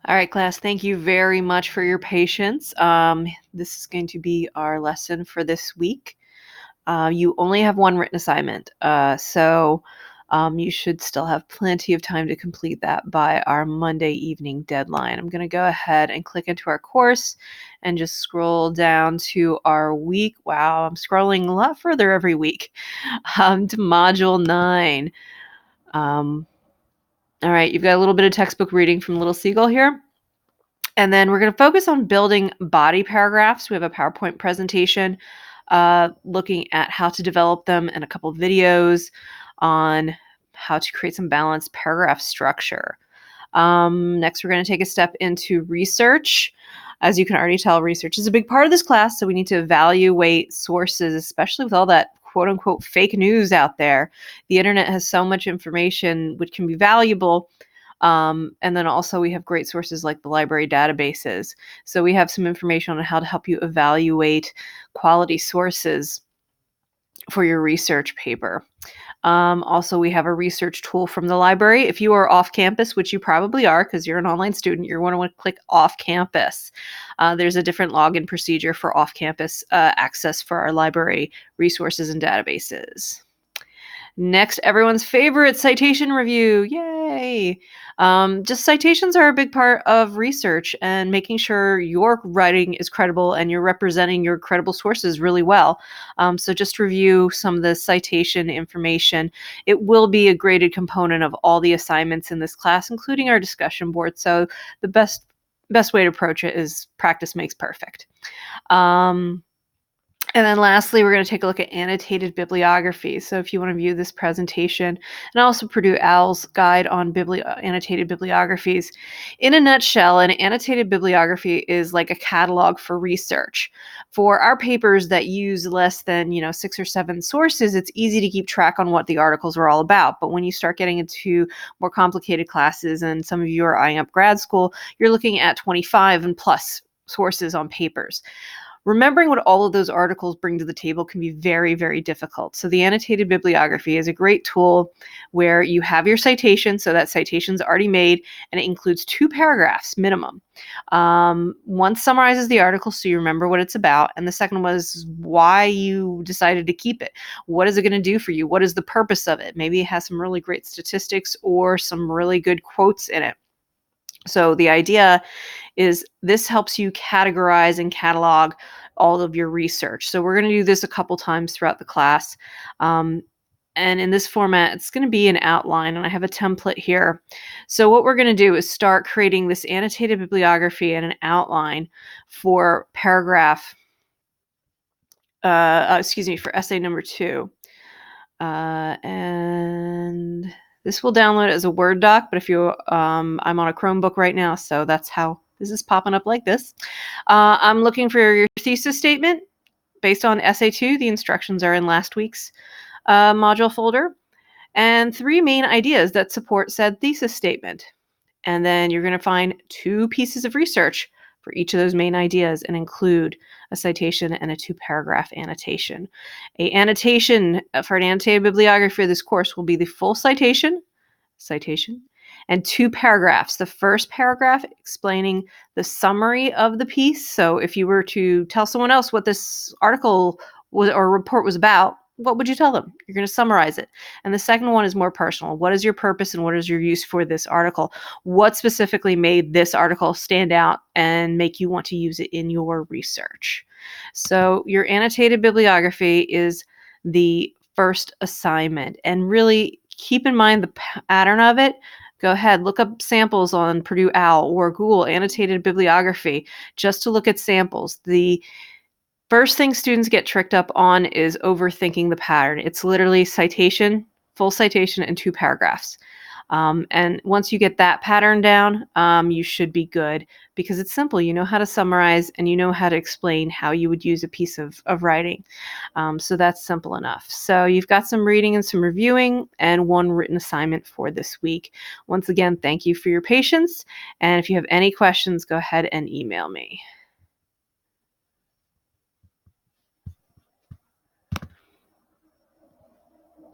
All right, class, thank you very much for your patience. This is going to be our lesson for this week. You only have one written assignment, so you should still have plenty of time to complete that by our Monday evening deadline. I'm going to go ahead and click into our course and just scroll down to our week. Wow, I'm scrolling a lot further every week to Module 9. All right, you've got a little bit of textbook reading from Little Seagull here. And then we're going to focus on building body paragraphs. We have a PowerPoint presentation looking at how to develop them and a couple of videos on how to create some balanced paragraph structure. Next, we're going to take a step into research. As you can already tell, research is a big part of this class, so we need to evaluate sources, especially with all that quote-unquote fake news out there. The internet has so much information which can be valuable. And then also we have great sources like the library databases. So we have some information on how to help you evaluate quality sources for your research paper. Also, we have a research tool from the library. If you are off campus, which you probably are because you're an online student, you're going to want to click off campus. There's a different login procedure for off campus access for our library resources and databases. Next, everyone's favorite citation review. Yay! Just citations are a big part of research and making sure your writing is credible and you're representing your credible sources really well. So just review some of the citation information. It will be a graded component of all the assignments in this class, including our discussion board. So the best way to approach it is practice makes perfect. And then lastly, we're going to take a look at annotated bibliography. So if you want to view this presentation and also Purdue OWL's guide on annotated bibliographies. In a nutshell, an annotated bibliography is like a catalog for research. For our papers that use less than 6 or 7 sources, it's easy to keep track on what the articles are all about. But when you start getting into more complicated classes, and some of you are eyeing up grad school, you're looking at 25 and plus sources on papers. Remembering what all of those articles bring to the table can be very, very difficult. So the annotated bibliography is a great tool where you have your citation, so that citation's already made, and it includes 2 paragraphs minimum. One summarizes the article so you remember what it's about, and the second was why you decided to keep it. What is it going to do for you? What is the purpose of it? Maybe it has some really great statistics or some really good quotes in it. So the idea is this helps you categorize and catalog all of your research. So we're going to do this a couple times throughout the class. And in this format, it's going to be an outline, and I have a template here. So what we're going to do is start creating this annotated bibliography and an outline for paragraph, for essay number 2. And this will download as a Word doc, but if you, I'm on a Chromebook right now, so that's how this is popping up like this. I'm looking for your thesis statement based on essay 2. The instructions are in last week's module folder. And 3 main ideas that support said thesis statement. And then you're going to find 2 pieces of research for each of those main ideas and include a citation and a 2-paragraph annotation. A annotation for an annotated bibliography for this course will be the full citation, and 2 paragraphs. The first paragraph explaining the summary of the piece. So if you were to tell someone else what this article or report was about, what would you tell them? You're going to summarize it. And the second one is more personal. What is your purpose and what is your use for this article? What specifically made this article stand out and make you want to use it in your research? So your annotated bibliography is the first assignment. And really keep in mind the pattern of it. Go ahead, look up samples on Purdue OWL or Google annotated bibliography just to look at samples. The first thing students get tricked up on is overthinking the pattern. It's literally citation, full citation, and 2 paragraphs. And once you get that pattern down, you should be good because it's simple. You know how to summarize and you know how to explain how you would use a piece of writing. So that's simple enough. So you've got some reading and some reviewing and 1 written assignment for this week. Once again, thank you for your patience. And if you have any questions, go ahead and email me.